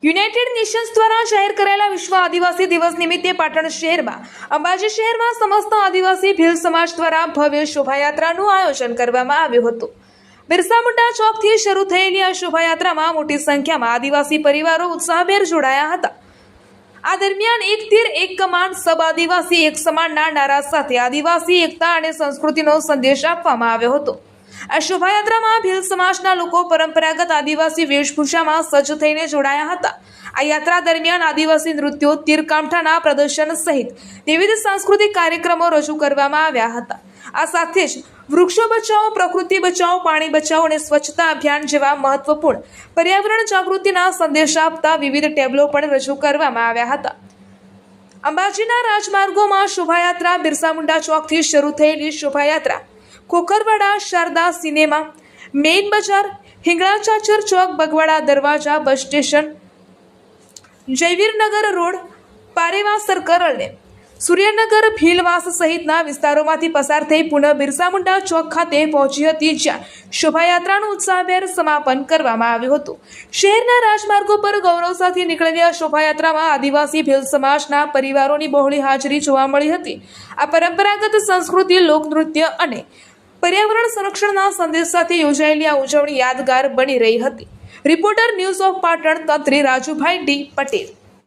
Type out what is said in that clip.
United Nations દ્વારા જાહેર કરાયેલા વિશ્વ આદિવાસી દિવસ નિમિત્તે પાટણ શહેરમાં અંબાજી શહેરમાં સમસ્ત આદિવાસી ભીલ સમાજ દ્વારા ભવ્ય શોભાયાત્રાનું આયોજન કરવામાં આવ્યું હતું। બિરસા મુંડા ચોકથી શરૂ થયેલી આ શોભાયાત્રામાં મોટી સંખ્યામાં આદિવાસી પરિવારો ઉત્સાહભેર જોડાયા હતા। આ દરમિયાન એક તીર એક કમાન સબ આદિવાસી એક સમાનના નારા સાથે આદિવાસી એકતા અને સંસ્કૃતિનો સંદેશ આપવામાં આવ્યો હતો। આ શોભાયાત્રામાં ભીલ સમાજના લોકો પરંપરાગત આદિવાસી વેશભૂષામાં સજ્જ થઈને જોડાયા હતા। આ યાત્રા દરમિયાન આદિવાસી નૃત્યો, તીરકામઠાના પ્રદર્શન સહિત વિવિધ સાંસ્કૃતિક કાર્યક્રમો રજૂ કરવામાં આવ્યા હતા। આ સાથે જ વૃક્ષો બચાવો, પ્રકૃતિ બચાવો, પાણી બચાવો અને સ્વચ્છતા અભિયાન જેવા મહત્વપૂર્ણ પર્યાવરણ જાગૃતિના સંદેશ આપતા વિવિધ ટેબ્લો પણ રજૂ કરવામાં આવ્યા હતા। અંબાજીના રાજમાર્ગોમાં શોભાયાત્રા બિરસા મુંડા ચોકથી શરૂ થયેલી શોભાયાત્રા ખોખરવાડા, શારદા સિનેમા, મેઇન બજાર, હિંગળાચાચર ચોક, બગવાડા દરવાજા, બસ સ્ટેશન, જયવીરનગર રોડ, પારેવા સર્કલ અને સૂર્યનગર ભીલવાસ સહિતના વિસ્તારોમાંથી પસાર થઈ પુનઃ બિરસા મુંડા ચોક ખાતે પહોંચી હતી, જ્યાં શોભાયાત્રાનું ઉત્સાહભેર સમાપન કરવામાં આવ્યું હતું। શહેરના રાજમાર્ગો પર ગૌરવ સાથે નીકળેલી આ શોભાયાત્રામાં આદિવાસી ભીલ સમાજના પરિવારોની બહોળી હાજરી જોવા મળી હતી। આ પરંપરાગત સંસ્કૃતિ, લોકનૃત્ય અને પર્યાવરણ સંરક્ષણના સંદેશ સાથે યોજાયેલી આ ઉજવણી યાદગાર બની રહી હતી। રિપોર્ટર ન્યૂઝ ઓફ પાટણ, તંત્રી રાજુભાઈ ડી પટેલ।